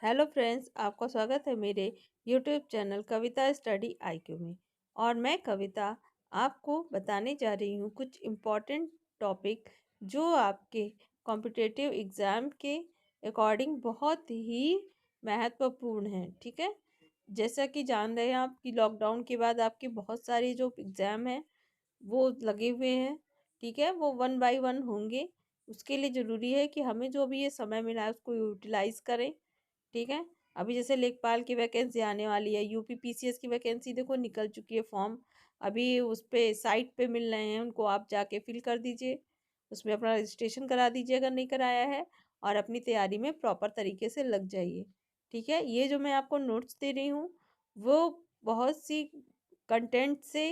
Hello friends, आपका स्वागत है मेरे यूट्यूब चैनल कविता स्टडी आईक्यू में। और मैं कविता आपको बताने जा रही हूँ कुछ इम्पोर्टेंट टॉपिक जो आपके कॉम्पिटिटिव एग्ज़ाम के अकॉर्डिंग बहुत ही महत्वपूर्ण हैं। ठीक है, जैसा कि जान रहे हैं आप कि लॉकडाउन के बाद आपके बहुत सारे जो एग्ज़ाम हैं वो लगे हुए हैं। ठीक है, वो वन बाय वन होंगे। उसके लिए ज़रूरी है कि हमें जो भी ये समय मिला है उसको यूटिलाइज़ करें। ठीक है, अभी जैसे लेखपाल की वैकेंसी आने वाली है, यूपी पीसीएस की वैकेंसी देखो निकल चुकी है, फॉर्म अभी उस पे साइट पे मिल रहे हैं, उनको आप जाके फिल कर दीजिए, उसमें अपना रजिस्ट्रेशन करा दीजिए अगर नहीं कराया है, और अपनी तैयारी में प्रॉपर तरीके से लग जाइए। ठीक है, ये जो मैं आपको नोट्स दे रही हूँ वो बहुत सी कंटेंट से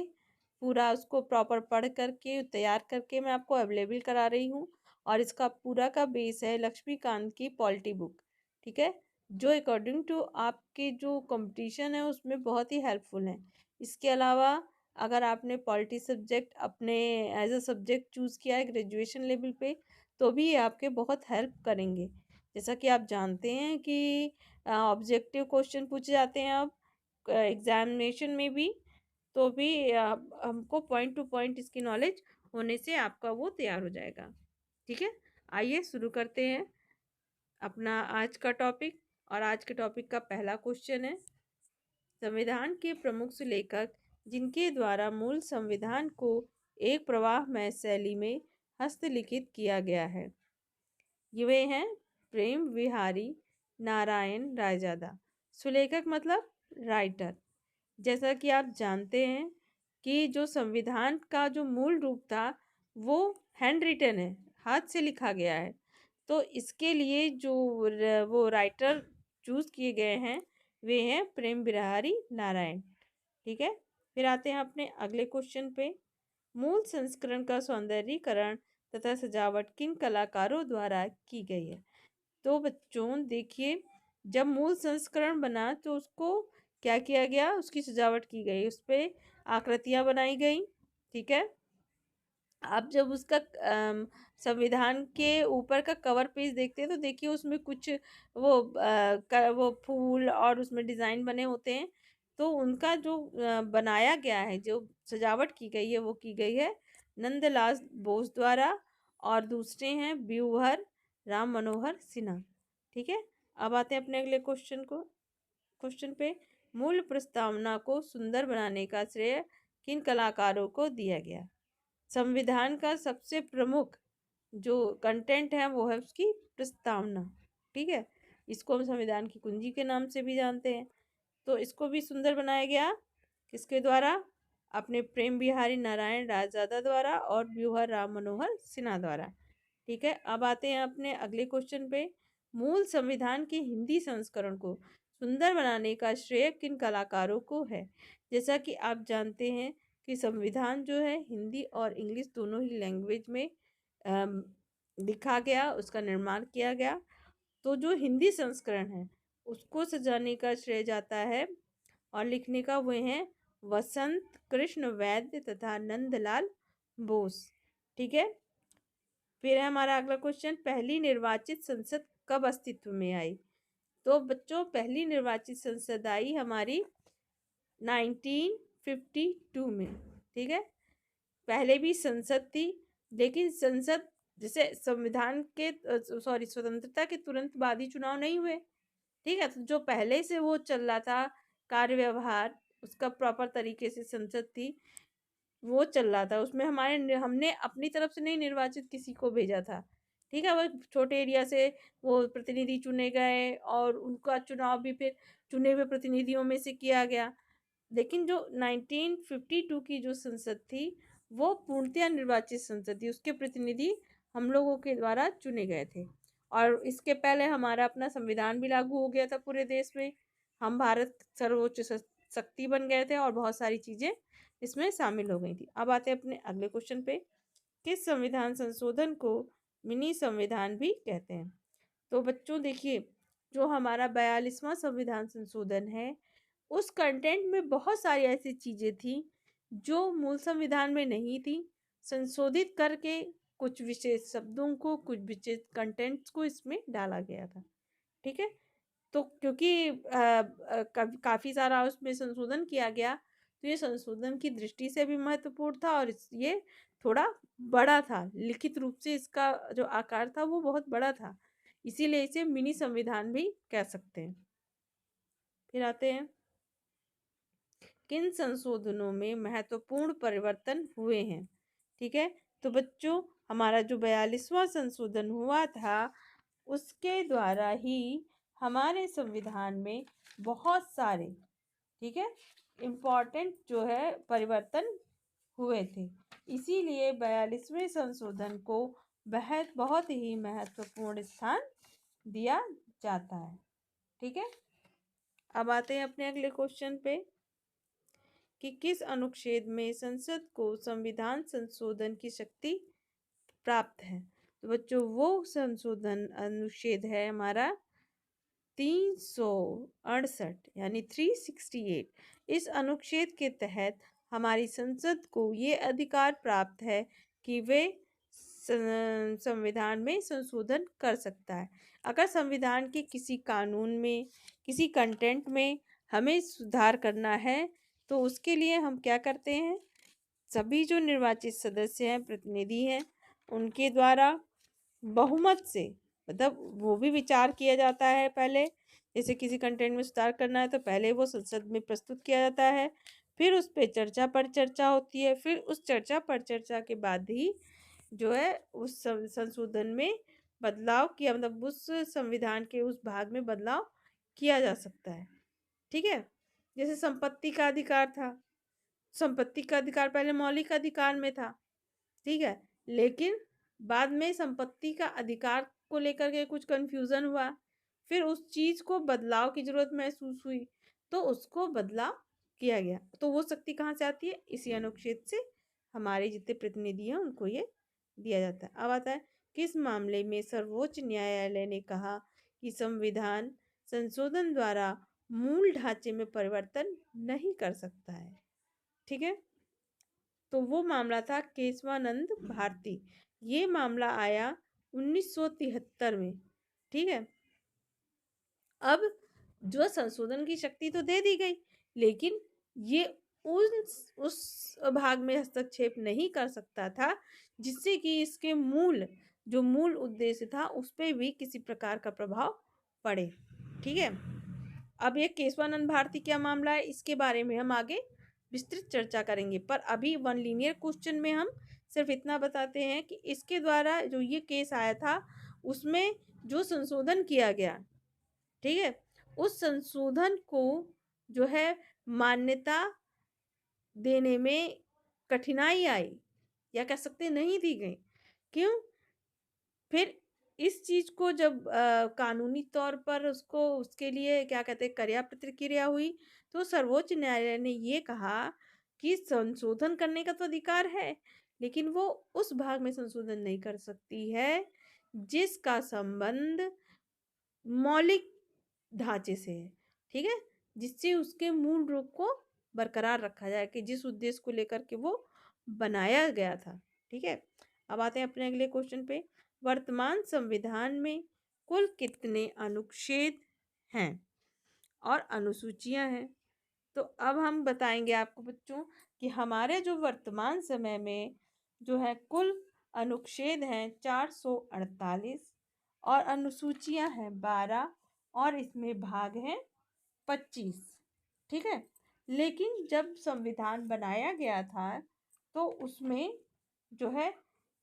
पूरा उसको प्रॉपर पढ़ करके तैयार करके मैं आपको अवेलेबल करा रही हूँ। और इसका पूरा का बेस है लक्ष्मीकांत की पॉलिटी बुक। ठीक है, जो अकॉर्डिंग टू आपके जो कंपटीशन है उसमें बहुत ही हेल्पफुल है। इसके अलावा अगर आपने पॉलिटी सब्जेक्ट अपने एज अ सब्जेक्ट चूज़ किया है ग्रेजुएशन लेवल पे, तो भी ये आपके बहुत हेल्प करेंगे। जैसा कि आप जानते हैं कि ऑब्जेक्टिव क्वेश्चन पूछे जाते हैं अब एग्जामिनेशन में भी, तो भी हमको पॉइंट टू पॉइंट इसकी नॉलेज होने से आपका वो तैयार हो जाएगा। ठीक है, आइए शुरू करते हैं अपना आज का टॉपिक। और आज के टॉपिक का पहला क्वेश्चन है, संविधान के प्रमुख लेखक जिनके द्वारा मूल संविधान को एक प्रवाहमय शैली में हस्तलिखित किया गया है, ये वे हैं प्रेम विहारी नारायण रायजादा। सुलेखक मतलब राइटर। जैसा कि आप जानते हैं कि जो संविधान का जो मूल रूप था वो हैंड रिटन है, हाथ से लिखा गया है। तो इसके लिए जो वो राइटर चूज किए गए हैं वे हैं प्रेम बिहारी नारायण। ठीक है, फिर आते हैं अपने अगले क्वेश्चन पे। मूल संस्करण का सौंदर्यीकरण तथा सजावट किन कलाकारों द्वारा की गई है? तो बच्चों देखिए, जब मूल संस्करण बना तो उसको क्या किया गया, उसकी सजावट की गई, उस पे आकृतियां बनाई गई। ठीक है, आप जब उसका संविधान के ऊपर का कवर पेज देखते हैं तो देखिए उसमें कुछ वो फूल और उसमें डिज़ाइन बने होते हैं। तो उनका जो बनाया गया है, जो सजावट की गई है, वो की गई है नंदलाल बोस द्वारा, और दूसरे हैं ब्यूहर राम मनोहर सिन्हा। ठीक है, अब आते हैं अपने अगले क्वेश्चन पे। मूल प्रस्तावना को सुंदर बनाने का श्रेय किन कलाकारों को दिया गया? संविधान का सबसे प्रमुख जो कंटेंट है वो है उसकी प्रस्तावना। ठीक है, इसको हम संविधान की कुंजी के नाम से भी जानते हैं। तो इसको भी सुंदर बनाया गया किसके द्वारा? अपने प्रेम बिहारी नारायण रायजादा द्वारा और ब्यूहर राम मनोहर सिन्हा द्वारा। ठीक है, अब आते हैं अपने अगले क्वेश्चन पे। मूल संविधान के हिंदी संस्करण को सुंदर बनाने का श्रेय किन कलाकारों को है? जैसा कि आप जानते हैं कि संविधान जो है हिंदी और इंग्लिश दोनों ही लैंग्वेज में लिखा गया, उसका निर्माण किया गया। तो जो हिंदी संस्करण है उसको सजाने का श्रेय जाता है और लिखने का वो हैं वसंत कृष्ण वैद्य तथा नंदलाल बोस। ठीक है, फिर है हमारा अगला क्वेश्चन, पहली निर्वाचित संसद कब अस्तित्व में आई? तो बच्चों पहली निर्वाचित संसद आई हमारी 1952 में। ठीक है, पहले भी संसद थी, लेकिन संसद जैसे संविधान के स्वतंत्रता के तुरंत बाद ही चुनाव नहीं हुए। ठीक है, तो जो पहले से वो चल रहा था कार्य व्यवहार, उसका प्रॉपर तरीके से संसद थी वो चल रहा था, उसमें हमने अपनी तरफ से नहीं निर्वाचित किसी को भेजा था। ठीक है, वो छोटे एरिया से वो प्रतिनिधि चुने गए और उनका चुनाव भी फिर चुने हुए प्रतिनिधियों में से किया गया। लेकिन जो 1952 की जो संसद थी वो पूर्णतया निर्वाचित संसद थी, उसके प्रतिनिधि हम लोगों के द्वारा चुने गए थे। और इसके पहले हमारा अपना संविधान भी लागू हो गया था पूरे देश में, हम भारत सर्वोच्च शक्ति बन गए थे और बहुत सारी चीज़ें इसमें शामिल हो गई थी। अब आते हैं अपने अगले क्वेश्चन पे, किस संविधान संशोधन को मिनी संविधान भी कहते हैं? तो बच्चों देखिए, जो हमारा 42वां संविधान संशोधन है उस कंटेंट में बहुत सारी ऐसी चीज़ें थी जो मूल संविधान में नहीं थी, संशोधित करके कुछ विशेष शब्दों को, कुछ विशेष कंटेंट्स को इसमें डाला गया था। ठीक है, तो क्योंकि काफ़ी सारा उसमें संशोधन किया गया, तो ये संशोधन की दृष्टि से भी महत्वपूर्ण था और ये थोड़ा बड़ा था। लिखित रूप से इसका जो आकार था वो बहुत बड़ा था, इसीलिए इसे मिनी संविधान भी कह सकते हैं। फिर आते हैं, किन संशोधनों में महत्वपूर्ण परिवर्तन हुए हैं। ठीक है, तो बच्चों हमारा जो 42वां संशोधन हुआ था, उसके द्वारा ही हमारे संविधान में बहुत सारे, ठीक है, इम्पोर्टेंट जो है परिवर्तन हुए थे। इसीलिए 42वें संशोधन को बहुत ही महत्वपूर्ण स्थान दिया जाता है। ठीक है, अब आते हैं अपने अगले क्वेश्चन पे कि किस अनुच्छेद में संसद को संविधान संशोधन की शक्ति प्राप्त है। तो बच्चों वो संशोधन अनुच्छेद है हमारा 368 यानी 368। इस अनुच्छेद के तहत हमारी संसद को ये अधिकार प्राप्त है कि वे संविधान में संशोधन कर सकता है। अगर संविधान के किसी कानून में, किसी कंटेंट में हमें सुधार करना है, तो उसके लिए हम क्या करते हैं, सभी जो निर्वाचित सदस्य हैं, प्रतिनिधि हैं, उनके द्वारा बहुमत से, मतलब वो भी विचार किया जाता है पहले। जैसे किसी कंटेंट में सुधार करना है तो पहले वो संसद में प्रस्तुत किया जाता है, फिर उस पे चर्चा पर चर्चा होती है, फिर उस चर्चा पर चर्चा के बाद ही जो है उस संशोधन में बदलाव किया, मतलब उस संविधान के उस भाग में बदलाव किया जा सकता है। ठीक है, जैसे संपत्ति का अधिकार था, संपत्ति का अधिकार पहले मौलिक अधिकार में था, ठीक है, लेकिन बाद में संपत्ति का अधिकार को लेकर के कुछ कंफ्यूजन हुआ, फिर उस चीज को बदलाव की जरूरत महसूस हुई, तो उसको बदलाव किया गया। तो वो शक्ति कहाँ से आती है, इसी अनुच्छेद से हमारे जितने प्रतिनिधि हैं उनको ये दिया जाता है। अब आता है, किस मामले में सर्वोच्च न्यायालय ने कहा कि संविधान संशोधन द्वारा मूल ढांचे में परिवर्तन नहीं कर सकता है। ठीक है, तो वो मामला था केशवानंद भारती। ये मामला आया 1973 में। ठीक है, अब जो संशोधन की शक्ति तो दे दी गई, लेकिन ये उस भाग में हस्तक्षेप नहीं कर सकता था जिससे कि इसके मूल उद्देश्य था उस पर भी किसी प्रकार का प्रभाव पड़े। ठीक है, अब ये केशवानंद भारती क्या मामला है, इसके बारे में हम आगे विस्तृत चर्चा करेंगे, पर अभी वन लीनियर क्वेश्चन में हम सिर्फ इतना बताते हैं कि इसके द्वारा जो ये केस आया था उसमें जो संशोधन किया गया, ठीक है, उस संशोधन को जो है मान्यता देने में कठिनाई आई, या कह सकते नहीं दी गई। क्यों? फिर इस चीज को जब कानूनी तौर पर उसको उसके लिए क्या कहते हैं कर्या प्रतिक्रिया हुई, तो सर्वोच्च न्यायालय ने ये कहा कि संशोधन करने का तो अधिकार है, लेकिन वो उस भाग में संशोधन नहीं कर सकती है जिसका संबंध मौलिक ढांचे से है। ठीक है, जिससे उसके मूल रूप को बरकरार रखा जाए कि जिस उद्देश्य को लेकर के वो बनाया गया था। ठीक है, अब आते हैं अपने अगले क्वेश्चन पे, वर्तमान संविधान में कुल कितने अनुच्छेद हैं और अनुसूचियां हैं। तो अब हम बताएंगे आपको बच्चों कि हमारे जो वर्तमान समय में जो है कुल अनुच्छेद हैं 448 और अनुसूचियां हैं 12 और इसमें भाग हैं 25। ठीक है, लेकिन जब संविधान बनाया गया था तो उसमें जो है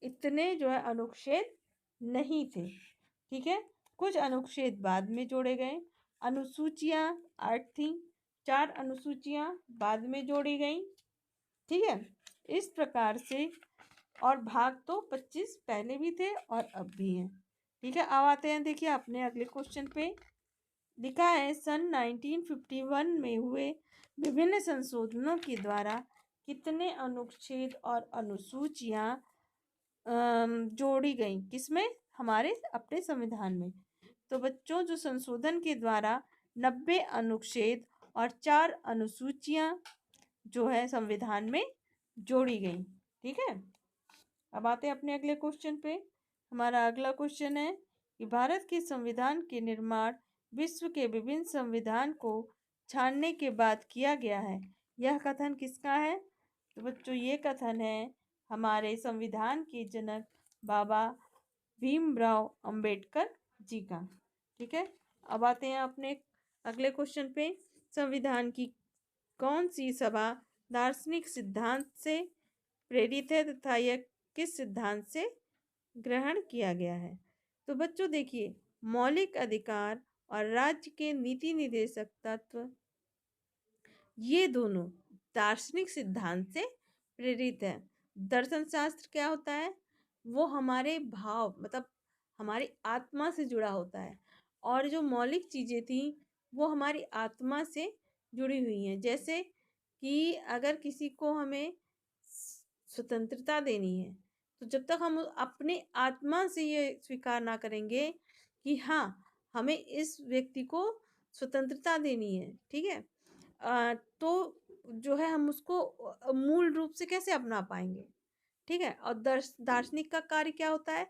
इतने जो है अनुच्छेद नहीं थे। ठीक है, कुछ अनुच्छेद बाद में जोड़े गए, अनुसूचियां 8 थी, 4 अनुसूचियां बाद में जोड़ी गई। ठीक है, इस प्रकार से, और भाग तो 25 पहले भी थे और अब भी हैं। ठीक है, अब आते हैं, देखिए अपने अगले क्वेश्चन पे लिखा है, सन 1951 में हुए विभिन्न संशोधनों के द्वारा कितने अनुच्छेद और अनुसूचियां जोड़ी गई, किसमें, हमारे अपने संविधान में। तो बच्चों जो संशोधन के द्वारा 90 अनुच्छेद और 4 अनुसूचियां जो है संविधान में जोड़ी गई। ठीक है, अब आते हैं अपने अगले क्वेश्चन पे। हमारा अगला क्वेश्चन है कि भारत के संविधान के निर्माण विश्व के विभिन्न संविधान को छानने के बाद किया गया है। यह कथन किसका है? तो बच्चों ये कथन है हमारे संविधान के जनक बाबा भीमराव अंबेडकर जी का। ठीक है, अब आते हैं अपने अगले क्वेश्चन पे। संविधान की कौन सी सभा दार्शनिक सिद्धांत से प्रेरित है तथा यह किस सिद्धांत से ग्रहण किया गया है? तो बच्चों देखिए, मौलिक अधिकार और राज्य के नीति निर्देशक तत्व, ये दोनों दार्शनिक सिद्धांत से प्रेरित है। दर्शन शास्त्र क्या होता है? वो हमारे भाव मतलब हमारी आत्मा से जुड़ा होता है, और जो मौलिक चीजें थी वो हमारी आत्मा से जुड़ी हुई हैं। जैसे कि अगर किसी को हमें स्वतंत्रता देनी है, तो जब तक हम अपने आत्मा से ये स्वीकार ना करेंगे कि हाँ, हमें इस व्यक्ति को स्वतंत्रता देनी है, ठीक है, तो जो है हम उसको मूल रूप से कैसे अपना पाएंगे? ठीक है। और दार्शनिक का कार्य क्या होता है?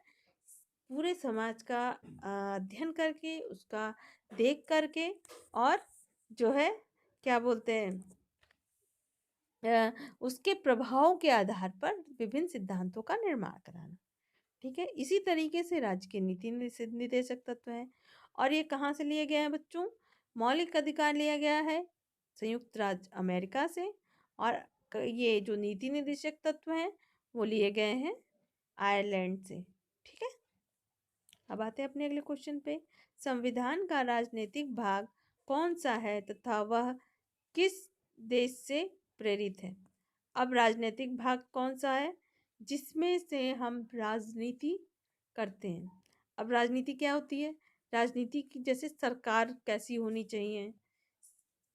पूरे समाज का अध्ययन करके, उसका देख करके, और जो है क्या बोलते हैं, उसके प्रभाव के आधार पर विभिन्न सिद्धांतों का निर्माण कराना। ठीक है, इसी तरीके से राज्य के नीति निर्देशक तत्व है। और ये कहाँ से लिए गए हैं बच्चों? मौलिक अधिकार लिया गया है संयुक्त राज्य अमेरिका से, और ये जो नीति निर्देशक तत्व हैं वो लिए गए हैं आयरलैंड से। ठीक है, अब आते हैं अपने अगले क्वेश्चन पे। संविधान का राजनीतिक भाग कौन सा है तथा वह किस देश से प्रेरित है? अब राजनीतिक भाग कौन सा है जिसमें से हम राजनीति करते हैं? अब राजनीति क्या होती है? राजनीति की जैसे सरकार कैसी होनी चाहिए,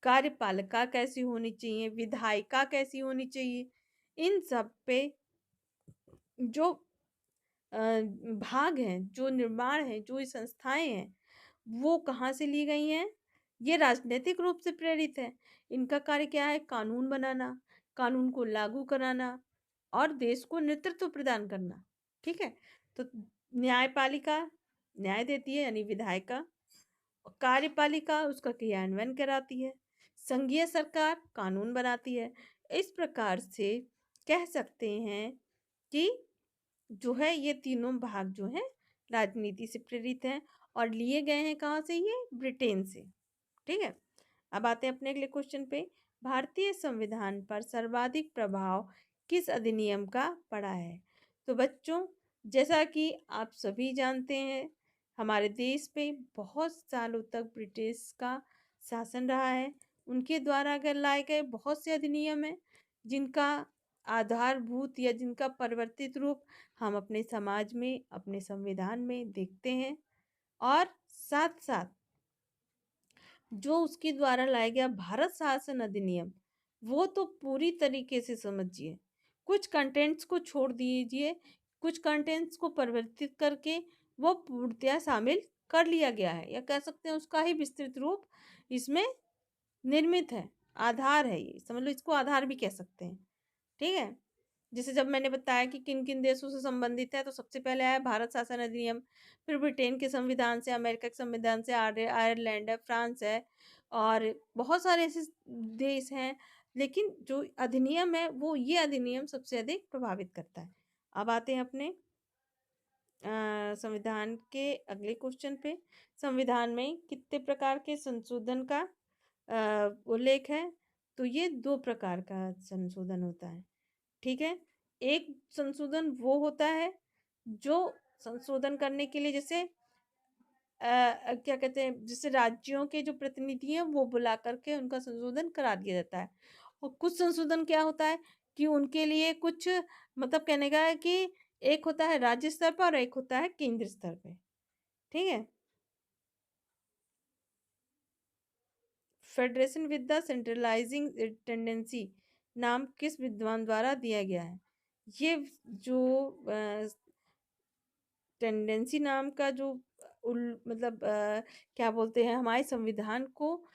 कार्यपालिका कैसी होनी चाहिए, विधायिका कैसी होनी चाहिए, इन सब पे जो भाग हैं, जो निर्माण है, जो संस्थाएं हैं, वो कहाँ से ली गई हैं? ये राजनीतिक रूप से प्रेरित है। इनका कार्य क्या है? कानून बनाना, कानून को लागू कराना, और देश को नेतृत्व प्रदान करना। ठीक है, तो न्यायपालिका न्याय देती है यानी विधायिका, कार्यपालिका उसका क्रियान्वयन कराती है, संघीय सरकार कानून बनाती है। इस प्रकार से कह सकते हैं कि जो है ये तीनों भाग जो हैं राजनीति से प्रेरित हैं, और लिए गए हैं कहाँ से? ये ब्रिटेन से। ठीक है, अब आते हैं अपने अगले क्वेश्चन पे। भारतीय संविधान पर सर्वाधिक प्रभाव किस अधिनियम का पड़ा है? तो बच्चों, जैसा कि आप सभी जानते हैं, हमारे देश पे बहुत सालों तक ब्रिटिश का शासन रहा है। उनके द्वारा अगर लाए गए बहुत से अधिनियम हैं जिनका आधारभूत या जिनका परिवर्तित रूप हम अपने समाज में, अपने संविधान में देखते हैं। और साथ साथ जो उसके द्वारा लाया गया भारत शासन अधिनियम, वो तो पूरी तरीके से समझिए, कुछ कंटेंट्स को छोड़ दीजिए, कुछ कंटेंट्स को परिवर्तित करके वो पूर्णतया शामिल कर लिया गया है, या कह सकते हैं उसका ही विस्तृत रूप इसमें निर्मित है, आधार है, ये समझ लो, इसको आधार भी कह सकते हैं। ठीक है, जैसे जब मैंने बताया कि किन किन देशों से संबंधित है, तो सबसे पहले आया भारत शासन अधिनियम, फिर ब्रिटेन के संविधान से, अमेरिका के संविधान से, आयरलैंड है, फ्रांस है, और बहुत सारे ऐसे देश हैं। लेकिन जो अधिनियम है वो ये अधिनियम सबसे अधिक प्रभावित करता है। अब आते हैं अपने संविधान के अगले क्वेश्चन पे। संविधान में कितने प्रकार के संशोधन का उल्लेख है? तो ये 2 प्रकार का संशोधन होता है। ठीक है, एक संशोधन वो होता है जो संशोधन करने के लिए जैसे क्या कहते हैं, जैसे राज्यों के जो प्रतिनिधि हैं वो बुला करके उनका संशोधन करा दिया जाता है। और कुछ संशोधन क्या होता है कि उनके लिए कुछ मतलब कहने का है कि एक होता है राज्य स्तर पर और एक होता है केंद्र स्तर पे। ठीक है, federation with the centralising tendency नाम किस विद्वान द्वारा दिया गया है? ये जो टेंडेंसी नाम का जो मतलब क्या बोलते हैं, हमारे संविधान को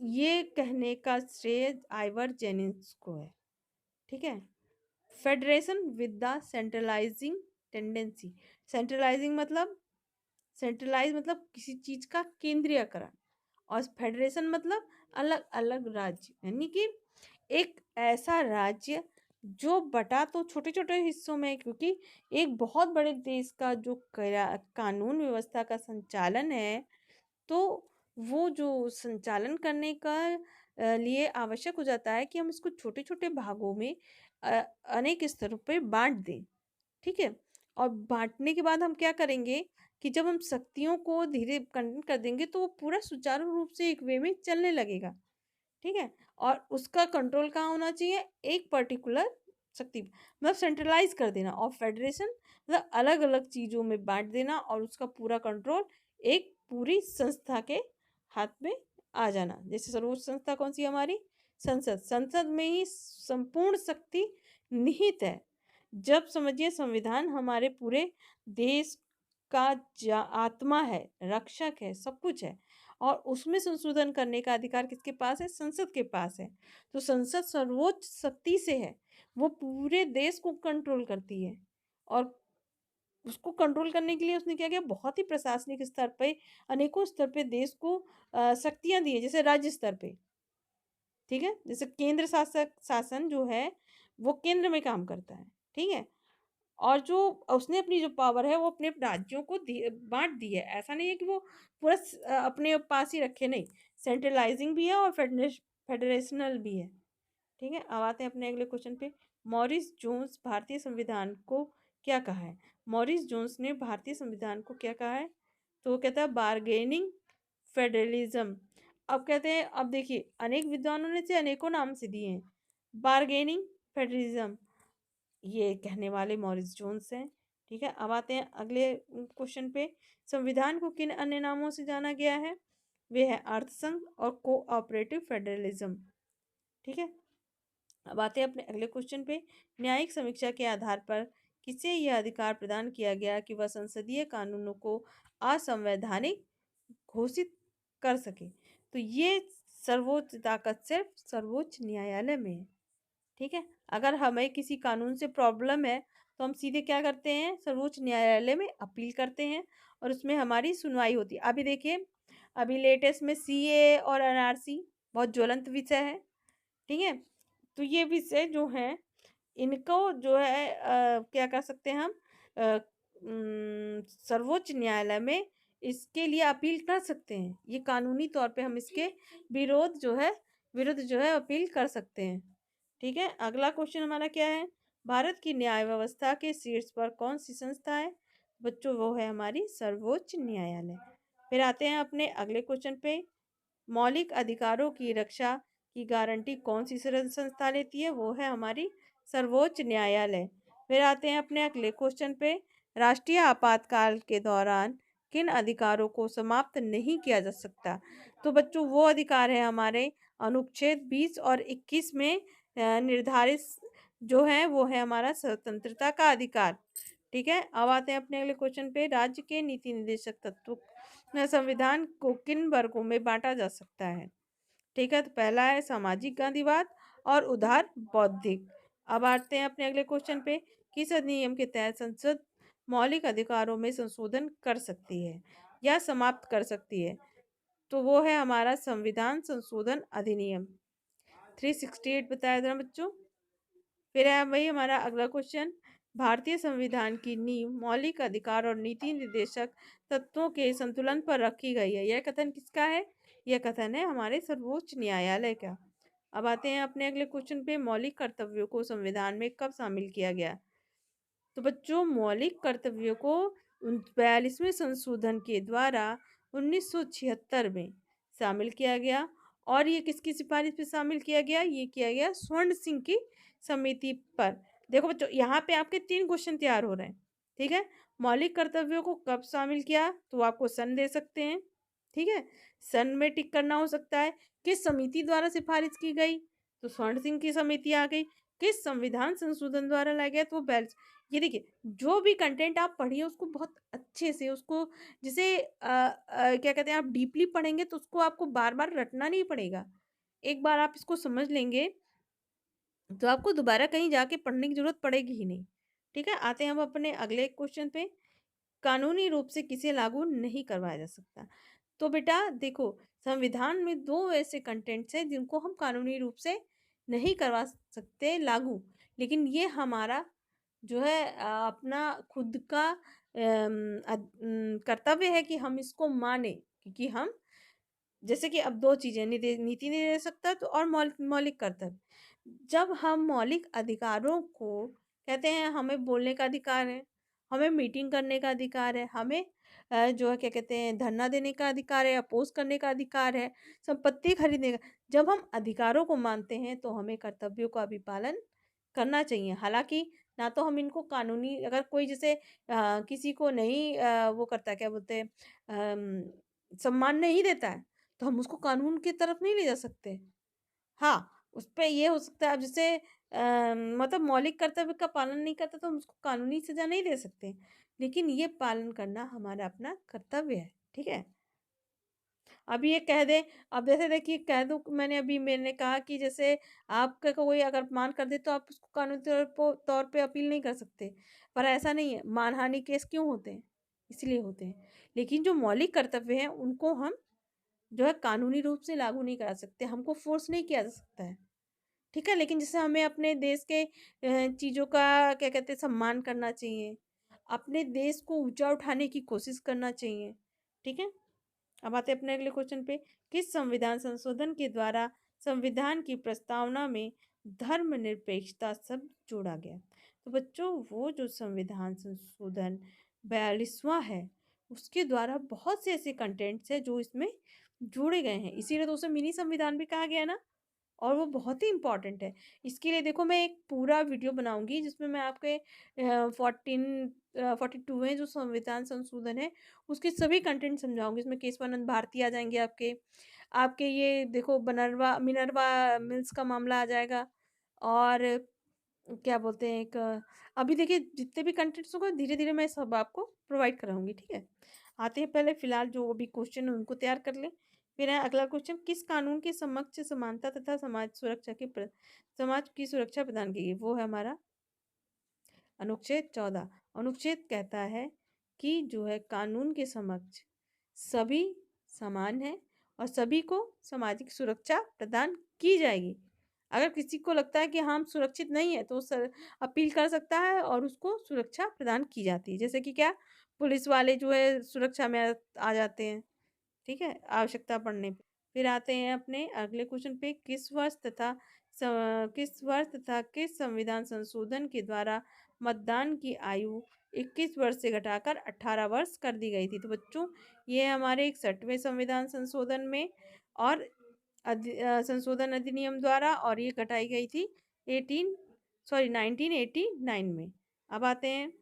ये कहने का श्रेय आइवर जेनिंग्स को है। ठीक है, federation with the centralising tendency, centralising मतलब सेंट्रलाइज मतलब किसी चीज का केंद्रीयकरण, और फेडरेशन मतलब अलग अलग राज्य, यानी कि एक ऐसा राज्य जो बटा तो छोटे छोटे हिस्सों में है, क्योंकि एक बहुत बड़े देश का जो कानून व्यवस्था का संचालन है, तो वो जो संचालन करने का लिए आवश्यक हो जाता है कि हम इसको छोटे छोटे भागों में अनेक स्तरों पे बांट दें। ठीक है, और बांटने के बाद हम क्या करेंगे कि जब हम शक्तियों को धीरे खंडन कर देंगे तो वो पूरा सुचारू रूप से एक वे में चलने लगेगा। ठीक है, और उसका कंट्रोल कहाँ होना चाहिए, एक पर्टिकुलर शक्ति, मतलब सेंट्रलाइज कर देना, और फेडरेशन मतलब अलग अलग चीजों में बांट देना और उसका पूरा कंट्रोल एक पूरी संस्था के हाथ में आ जाना। जैसे सर्वोच्च संस्था कौन सी है हमारी, संसद, संसद में ही संपूर्ण शक्ति निहित है। जब समझिए संविधान हमारे पूरे देश का आत्मा है, रक्षक है, सब कुछ है, और उसमें संशोधन करने का अधिकार किसके पास है, संसद के पास है। तो संसद सर्वोच्च शक्ति से है, वो पूरे देश को कंट्रोल करती है, और उसको कंट्रोल करने के लिए उसने क्या किया, बहुत ही प्रशासनिक स्तर पे, अनेकों स्तर पे देश को शक्तियां दी है। जैसे राज्य स्तर पे, ठीक है, जैसे केंद्र शासन जो है वो केंद्र में काम करता है। ठीक है, और जो उसने अपनी जो पावर है वो अपने राज्यों को बांट दी है। ऐसा नहीं है कि वो पूरा अपने पास ही रखे, नहीं, सेंट्रलाइजिंग भी है और फेडरेशनल भी है। ठीक है, अब आते हैं अपने अगले क्वेश्चन पे। मॉरिस जोन्स भारतीय संविधान को क्या कहा है, मॉरिस जोन्स ने भारतीय संविधान को क्या कहा है, तो वो कहता है बार्गेनिंग फेडरलिज्म। अब कहते हैं, अब देखिए अनेक विद्वानों ने से अनेकों नाम से दिए हैं। बार्गेनिंग फेडरलिज्म ये कहने वाले मॉरिस जोन्स हैं। ठीक है, अब आते हैं अगले क्वेश्चन पे। संविधान को किन अन्य नामों से जाना गया है, वे है अर्थसंघ और कोऑपरेटिव फेडरलिज्म। ठीक है, अब आते हैं अपने अगले क्वेश्चन पे। न्यायिक समीक्षा के आधार पर किसे यह अधिकार प्रदान किया गया कि वह संसदीय कानूनों को असंवैधानिक घोषित कर सके, तो ये सर्वोच्च ताकत सिर्फ सर्वोच्च न्यायालय में है। ठीक है, अगर हमें किसी कानून से प्रॉब्लम है तो हम सीधे क्या करते हैं, सर्वोच्च न्यायालय में अपील करते हैं और उसमें हमारी सुनवाई होती है। अभी देखिए, अभी लेटेस्ट में सीए और एनआरसी बहुत ज्वलंत विषय है। ठीक है, तो ये विषय जो है इनको जो है क्या कर सकते हैं हम, सर्वोच्च न्यायालय में इसके लिए अपील कर सकते हैं। ये कानूनी तौर पे हम इसके विरुद्ध जो है अपील कर सकते हैं। ठीक है, अगला क्वेश्चन हमारा क्या है, भारत की न्याय व्यवस्था के शीर्ष पर कौन सी संस्था है, बच्चों वो है हमारी सर्वोच्च न्यायालय। फिर आते हैं अपने अगले क्वेश्चन पे। मौलिक अधिकारों की रक्षा की गारंटी कौन सी संस्था लेती है, वो है हमारी सर्वोच्च न्यायालय। फिर आते हैं अपने अगले क्वेश्चन पे। राष्ट्रीय आपातकाल के दौरान किन अधिकारों को समाप्त नहीं किया जा सकता, तो बच्चों वो अधिकार है हमारे अनुच्छेद 20 और 21 में निर्धारित, जो है वो है हमारा स्वतंत्रता का अधिकार। ठीक है, अब आते हैं अपने अगले क्वेश्चन पे। राज्य के नीति निर्देशक तत्व संविधान को किन वर्गों में बांटा जा सकता है। ठीक है, तो पहला है सामाजिक गांधीवाद और उदार बौद्धिक। अब आते हैं अपने अगले क्वेश्चन पे। किस अधिनियम के तहत संसद मौलिक अधिकारों में संशोधन कर सकती है या समाप्त कर सकती है, तो वो है हमारा संविधान संशोधन अधिनियम 368 बताया था बच्चों। फिर है वही हमारा अगला क्वेश्चन। भारतीय संविधान की नींव मौलिक अधिकार और नीति निर्देशक तत्वों के संतुलन पर रखी गई है, यह कथन किसका है, यह कथन है हमारे सर्वोच्च न्यायालय का। अब आते हैं अपने अगले क्वेश्चन पे। मौलिक कर्तव्यों को संविधान में कब शामिल किया गया, तो बच्चों मौलिक कर्तव्यों को 42वें संशोधन के द्वारा 1976 में शामिल किया गया। और ये किसकी सिफारिश पे शामिल किया गया, ये किया गया स्वर्ण सिंह की समिति पर। देखो बच्चों, यहाँ पे आपके 3 क्वेश्चन तैयार हो रहे हैं। ठीक है, मौलिक कर्तव्यों को कब शामिल किया, तो आपको सन दे सकते हैं। ठीक है, सन में टिक करना हो सकता है। किस समिति द्वारा सिफारिश की गई, तो स्वर्ण सिंह की समिति आ गई। किस संविधान संशोधन द्वारा लाया गया, तो वो ये देखिए, जो भी कंटेंट आप पढ़िए उसको बहुत अच्छे से उसको, जैसे क्या कहते हैं, आप डीपली पढ़ेंगे तो उसको आपको बार बार रटना नहीं पड़ेगा। एक बार आप इसको समझ लेंगे तो आपको दोबारा कहीं जाके पढ़ने की जरूरत पड़ेगी ही नहीं। ठीक है, आते हैं हम अपने अगले क्वेश्चन पे। कानूनी रूप से किसे लागू नहीं करवाया जा सकता। तो बेटा देखो, संविधान में 2 ऐसे कंटेंट्स हैं जिनको हम कानूनी रूप से नहीं करवा सकते लागू, लेकिन ये हमारा जो है अपना खुद का कर्तव्य है कि हम इसको मानें, क्योंकि हम जैसे कि अब 2 चीज़ें नीति नहीं दे सकता तो और मौलिक कर्तव्य। जब हम मौलिक अधिकारों को कहते हैं, हमें बोलने का अधिकार है, हमें मीटिंग करने का अधिकार है, हमें जो है क्या कहते हैं धरना देने का अधिकार है, अपोज़ करने का अधिकार है, संपत्ति खरीदने का। जब हम अधिकारों को मानते हैं तो हमें कर्तव्यों का भी पालन करना चाहिए। हालाँकि ना तो हम इनको कानूनी, अगर कोई जैसे किसी को नहीं वो करता है क्या बोलते हैं सम्मान नहीं देता है, तो हम उसको कानून की तरफ नहीं ले जा सकते। हाँ, उसपे ये हो सकता है, अब जैसे मतलब मौलिक कर्तव्य का पालन नहीं करता तो हम उसको कानूनी सज़ा नहीं दे सकते। लेकिन ये पालन करना हमारा अपना कर्तव्य है, ठीक है? अब ये कह दें, अब जैसे देखिए कह दूँ, मैंने कहा कि जैसे आपका कोई अगर अपमान कर दे तो आप उसको कानूनी तौर पे अपील नहीं कर सकते। पर ऐसा नहीं है, मानहानि केस क्यों होते हैं? इसलिए होते हैं। लेकिन जो मौलिक कर्तव्य हैं उनको हम जो है कानूनी रूप से लागू नहीं करा सकते, हमको फ़ोर्स नहीं किया जा सकता है, ठीक है? लेकिन जैसे हमें अपने देश के चीज़ों का क्या कहते हैं सम्मान करना चाहिए, अपने देश को ऊँचा उठाने की कोशिश करना चाहिए, ठीक है? अब आते हैं अपने अगले क्वेश्चन पे। किस संविधान संशोधन के द्वारा संविधान की प्रस्तावना में धर्मनिरपेक्षता शब्द जोड़ा गया? तो बच्चों, वो जो संविधान संशोधन 42वां है, उसके द्वारा बहुत से ऐसे कंटेंट्स हैं जो इसमें जोड़े गए हैं। इसीलिए तो उसे मिनी संविधान भी कहा गया है ना। और वो बहुत ही इम्पोर्टेंट है। इसके लिए देखो, मैं एक पूरा वीडियो बनाऊँगी जिसमें मैं आपके 42वें जो संविधान संशोधन है, उसके सभी कंटेंट समझाऊँगी। इसमें केशवानंद भारती आ जाएँगे आपके। आपके ये देखो बनरवा मिनर्वा मिल्स का मामला आ जाएगा। और क्या बोलते हैं एक अभी देखिए जितने भी कंटेंट्स होंगे धीरे-धीरे मैं सब आपको प्रोवाइड कराऊँगी, ठीक है? आते हैं पहले फ़िलहाल जो अभी क्वेश्चन है उनको तैयार कर लें। फिर है अगला क्वेश्चन, किस कानून के समक्ष समानता तथा समाज की सुरक्षा प्रदान की गई? वो है हमारा अनुच्छेद 14। अनुच्छेद कहता है कि जो है कानून के समक्ष सभी समान हैं और सभी को सामाजिक सुरक्षा प्रदान की जाएगी। अगर किसी को लगता है कि हम सुरक्षित नहीं है तो अपील कर सकता है और उसको सुरक्षा प्रदान की जाती है। जैसे कि क्या, पुलिस वाले जो है सुरक्षा में आ जाते हैं, ठीक है? आवश्यकता पड़ने पे। फिर आते हैं अपने अगले क्वेश्चन पे, किस वर्ष तथा किस संविधान संशोधन के द्वारा मतदान की आयु 21 वर्ष से घटाकर 18 वर्ष कर दी गई थी? तो बच्चों, ये हमारे 61वें संविधान संशोधन में और संशोधन अधिनियम द्वारा, और ये घटाई गई थी 1989 में। अब आते हैं,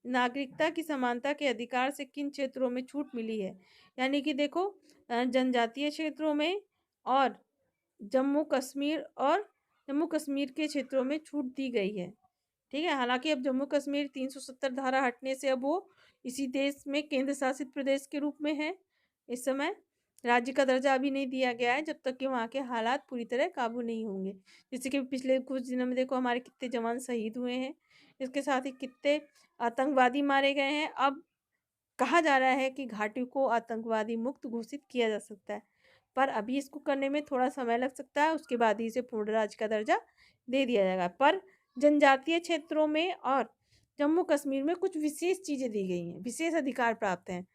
नागरिकता की समानता के अधिकार से किन क्षेत्रों में छूट मिली है? यानी कि देखो, जनजातीय क्षेत्रों में और जम्मू कश्मीर और जम्मू कश्मीर के क्षेत्रों में छूट दी गई है, ठीक है? हालाँकि अब जम्मू कश्मीर 370 धारा हटने से अब वो इसी देश में केंद्र शासित प्रदेश के रूप में है इस समय। राज्य का दर्जा अभी नहीं दिया गया है जब तक कि वहाँ के हालात पूरी तरह काबू नहीं होंगे। जैसे कि पिछले कुछ दिनों में देखो हमारे कितने जवान शहीद हुए हैं, इसके साथ ही कितने आतंकवादी मारे गए हैं। अब कहा जा रहा है कि घाटी को आतंकवादी मुक्त घोषित किया जा सकता है, पर अभी इसको करने में थोड़ा समय लग सकता है, उसके बाद ही इसे पूर्ण राज्य का दर्जा दे दिया जाएगा। पर जनजातीय क्षेत्रों में और जम्मू कश्मीर में कुछ विशेष चीज़ें दी गई हैं, विशेष अधिकार प्राप्त हैं,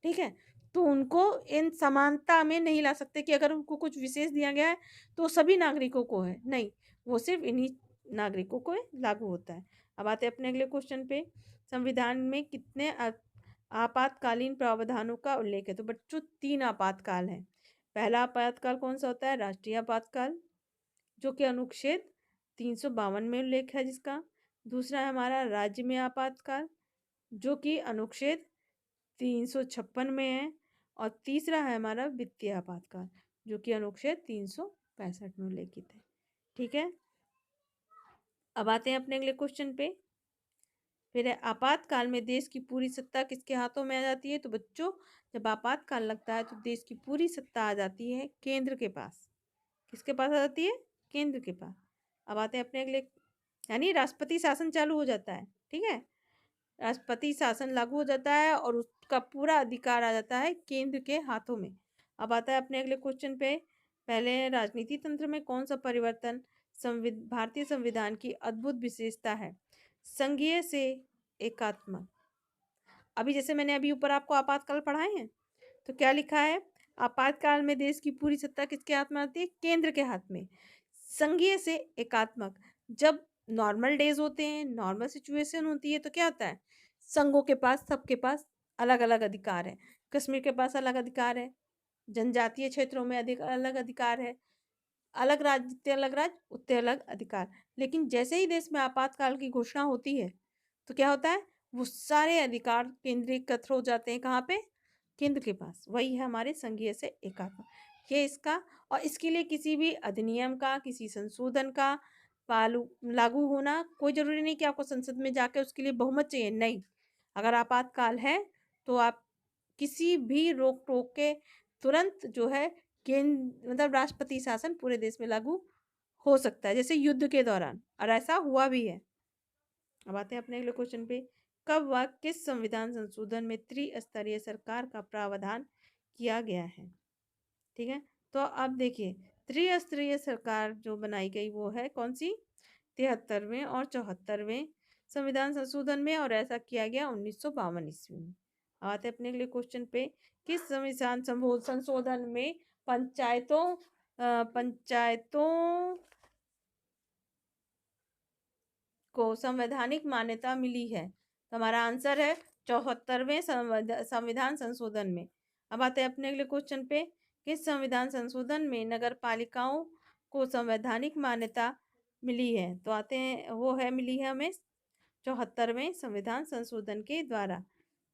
ठीक है? तो उनको इन समानता में नहीं ला सकते कि अगर उनको कुछ विशेष दिया गया है तो सभी नागरिकों को है, नहीं, वो सिर्फ इन्हीं नागरिकों को लागू होता है। अब आते हैं अपने अगले क्वेश्चन पे, संविधान में कितने आपातकालीन प्रावधानों का उल्लेख है? तो बच्चों 3 आपातकाल हैं। पहला आपातकाल कौन सा होता है? राष्ट्रीय आपातकाल, जो कि अनुच्छेद 352 में उल्लेख है जिसका। दूसरा है हमारा राज्य में आपातकाल, जो कि अनुच्छेद 356 में है। और तीसरा है हमारा वित्तीय आपातकाल, जो कि अनुच्छेद 365 में उल्लेखित है, ठीक है? अब आते हैं अपने अगले क्वेश्चन पे। फिर है, आपातकाल में देश की पूरी सत्ता किसके हाथों में आ जाती है? तो बच्चों, जब आपातकाल लगता है तो देश की पूरी सत्ता आ जाती है केंद्र के पास। किसके पास आ जाती है? केंद्र के पास। अब आते हैं अपने अगले, यानी राष्ट्रपति शासन चालू हो जाता है, ठीक है? राष्ट्रपति शासन लागू हो जाता है और उसका पूरा अधिकार आ जाता है केंद्र के हाथों में। अब आता है अपने अगले क्वेश्चन पे। पहले, राजनीति तंत्र में कौन सा परिवर्तन भारतीय संविधान की अद्भुत विशेषता है? संघीय से एकात्मक। अभी जैसे मैंने अभी ऊपर आपको आपातकाल पढ़ाए हैं, तो क्या लिखा है? आपातकाल में देश की पूरी सत्ता किसके हाथ में आती है? केंद्र के हाथ में। संघीय से एकात्मक, जब नॉर्मल डेज होते हैं, नॉर्मल सिचुएशन होती है, तो क्या होता है? संघों के पास, सबके पास अलग अलग अधिकार है। कश्मीर के पास अलग अधिकार है, जनजातीय क्षेत्रों में अधिक अलग अधिकार है, अलग राज्य जितने अलग राज्य उतने अलग अधिकार। लेकिन जैसे ही देश में आपातकाल की घोषणा होती है, तो क्या होता है? वो सारे अधिकार केंद्रीकृत हो जाते हैं। कहाँ पे? केंद्र के पास। वही है हमारे संघीय से एकात्मक, ये इसका। और इसके लिए किसी भी अधिनियम का, किसी संशोधन का लागू होना कोई जरूरी नहीं कि आपको संसद में जाकर उसके लिए बहुमत चाहिए, नहीं। अगर आपातकाल है तो आप किसी भी रोक टोक के तुरंत जो है केंद्र मतलब राष्ट्रपति शासन पूरे देश में लागू हो सकता है, जैसे युद्ध के दौरान, और ऐसा हुआ भी है। अब आते हैं अपने अगले क्वेश्चन पे। कब व किस संविधान संशोधन में त्रिस्तरीय सरकार का प्रावधान किया गया है? ठीक है, तो अब देखिए, त्रिस्तरीय सरकार जो बनाई गई वो है कौन सी? 73वें और 74वें संविधान संशोधन में, और ऐसा किया गया 1952 ईस्वी में। आते हैं अपने अगले क्वेश्चन पे। किस संविधान संशोधन में पंचायतों को संवैधानिक मान्यता मिली है? तो हमारा आंसर है 74वें संविधान संशोधन में। अब आते हैं अपने अगले क्वेश्चन पे। किस संविधान संशोधन में नगर पालिकाओं को संवैधानिक मान्यता मिली है? तो आते हैं, वो है मिली है हमें 74वें संविधान संशोधन के द्वारा।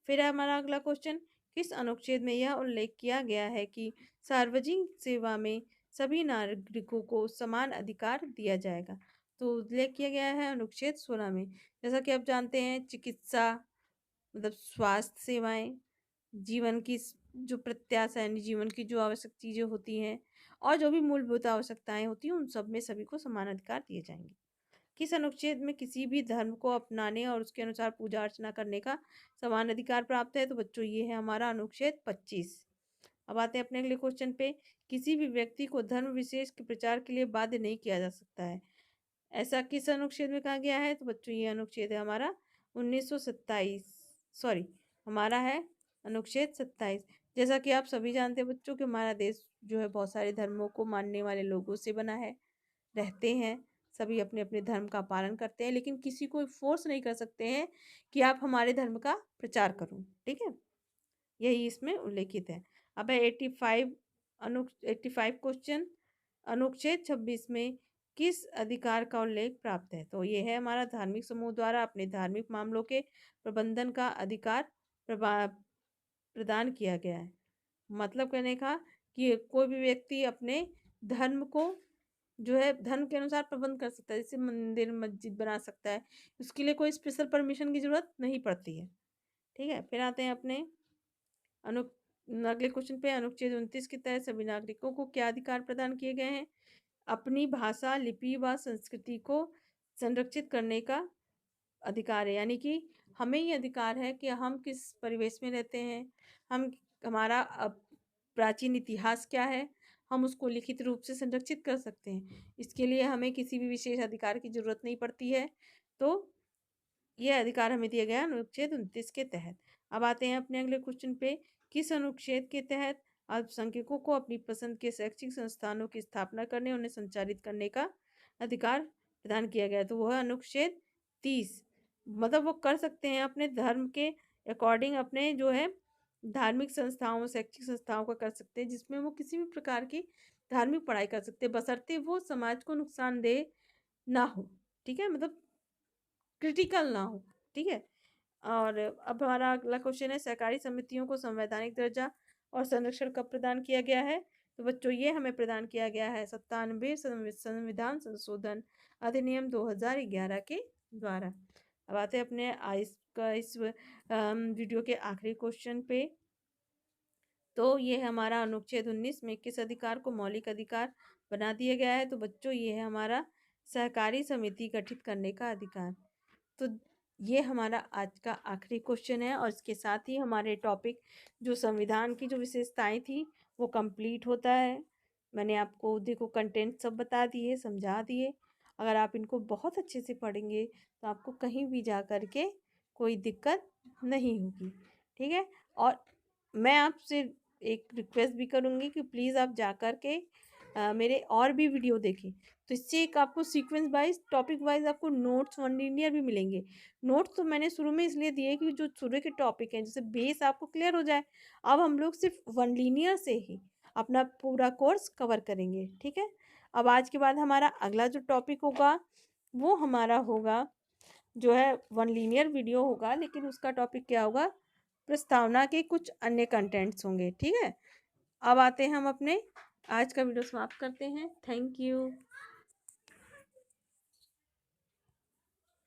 फिर हमारा अगला क्वेश्चन। किस अनुच्छेद में यह उल्लेख किया गया है कि सार्वजनिक सेवा में सभी नागरिकों को समान अधिकार दिया जाएगा? तो उल्लेख किया गया है अनुच्छेद 16 में। जैसा कि आप जानते हैं, चिकित्सा मतलब स्वास्थ्य सेवाएं, जीवन की जो प्रत्याशा है, जीवन की जो आवश्यक चीजें होती हैं, और जो भी मूलभूत आवश्यकताएं होती हैं, उन सब में सभी को समान अधिकार दिए जाएंगे। किस अनुच्छेद में किसी भी धर्म को अपनाने और उसके अनुसार पूजा अर्चना करने का समान अधिकार प्राप्त है? तो बच्चों ये है हमारा अनुच्छेद 25। अब आते हैं अपने अगले क्वेश्चन पे। किसी भी व्यक्ति को धर्म विशेष के प्रचार के लिए बाध्य नहीं किया जा सकता है, ऐसा किस अनुच्छेद में कहा गया है? तो बच्चों ये अनुच्छेद है हमारा 1927, सॉरी, हमारा है अनुच्छेद 27। जैसा कि आप सभी जानते हैं बच्चों कि हमारा देश जो है बहुत सारे धर्मों को मानने वाले लोगों से बना है, रहते हैं, सभी अपने अपने धर्म का पालन करते हैं, लेकिन किसी को फोर्स नहीं कर सकते हैं कि आप हमारे धर्म का प्रचार करो। ठीक है, यही इसमें उल्लेखित है। अब है 85 क्वेश्चन। अनुच्छेद 26 में किस अधिकार का उल्लेख प्राप्त है? तो ये है हमारा धार्मिक समूह द्वारा अपने धार्मिक मामलों के प्रबंधन का अधिकार प्रदान किया गया है। मतलब कहने का कि कोई भी व्यक्ति अपने धर्म को जो है धर्म के अनुसार प्रबंध कर सकता है, जैसे मंदिर मस्जिद बना सकता है, उसके लिए कोई स्पेशल परमिशन की जरूरत नहीं पड़ती है। ठीक है, फिर आते हैं अपने अनु अगले क्वेश्चन पे। अनुच्छेद 29 के तहत सभी नागरिकों को क्या अधिकार प्रदान किए गए हैं? अपनी भाषा, लिपि व संस्कृति को संरक्षित करने का अधिकार है, यानी कि हमें ये अधिकार है कि हम किस परिवेश में रहते हैं, हम हमारा प्राचीन इतिहास क्या है, हम उसको लिखित रूप से संरक्षित कर सकते हैं। इसके लिए हमें किसी भी विशेष अधिकार की जरूरत नहीं पड़ती है। तो यह अधिकार हमें दिया गया अनुच्छेद 29 के तहत। अब आते हैं अपने अगले क्वेश्चन पे। किस अनुच्छेद के तहत अल्पसंख्यकों को अपनी पसंद के शैक्षिक संस्थानों की स्थापना करने, उन्हें संचालित करने का अधिकार प्रदान किया गया? तो वह अनुच्छेद 30। मतलब वो कर सकते हैं अपने धर्म के अकॉर्डिंग, अपने जो है धार्मिक संस्थाओं, शैक्षिक संस्थाओं का कर सकते हैं, जिसमें वो किसी भी प्रकार की धार्मिक पढ़ाई कर सकते हैं, बशर्ते वो समाज को नुकसानदेह ना हो। ठीक है, मतलब क्रिटिकल ना हो। ठीक है, और अब हमारा अगला क्वेश्चन है। सहकारी समितियों को संवैधानिक दर्जा और संरक्षण कब प्रदान किया गया है? तो बच्चों ये हमें प्रदान किया गया है 97 संविधान संशोधन अधिनियम 2011 के द्वारा। अब आते हैं अपने इस वीडियो के आखिरी क्वेश्चन पे। तो ये हमारा अनुच्छेद 19 में किस अधिकार को मौलिक अधिकार बना दिया गया है? तो बच्चों ये है हमारा सहकारी समिति गठित करने का अधिकार। तो ये हमारा आज का आखिरी क्वेश्चन है और इसके साथ ही हमारे टॉपिक जो संविधान की जो विशेषताएं थी वो कंप्लीट होता है। मैंने आपको देखो कंटेंट सब बता दिए, समझा दिए। अगर आप इनको बहुत अच्छे से पढ़ेंगे तो आपको कहीं भी जा कर के कोई दिक्कत नहीं होगी। ठीक है। और मैं आपसे एक रिक्वेस्ट भी करूँगी कि प्लीज़ आप जा कर के मेरे और भी वीडियो देखें। तो इससे एक आपको सीक्वेंस वाइज टॉपिक वाइज आपको नोट्स वन लीनियर भी मिलेंगे। नोट्स तो मैंने शुरू में इसलिए दिए कि जो शुरू के टॉपिक हैं जैसे बेस आपको क्लियर हो जाए। अब हम लोग सिर्फ वन लीनियर से ही अपना पूरा कोर्स कवर करेंगे। ठीक है। अब आज के बाद हमारा अगला जो टॉपिक होगा वो हमारा होगा जो है वन लीनियर वीडियो होगा, लेकिन उसका टॉपिक क्या होगा, प्रस्तावना के कुछ अन्य कंटेंट्स होंगे। ठीक है। अब आते हैं हम अपने आज का वीडियो समाप्त करते हैं। Thank you.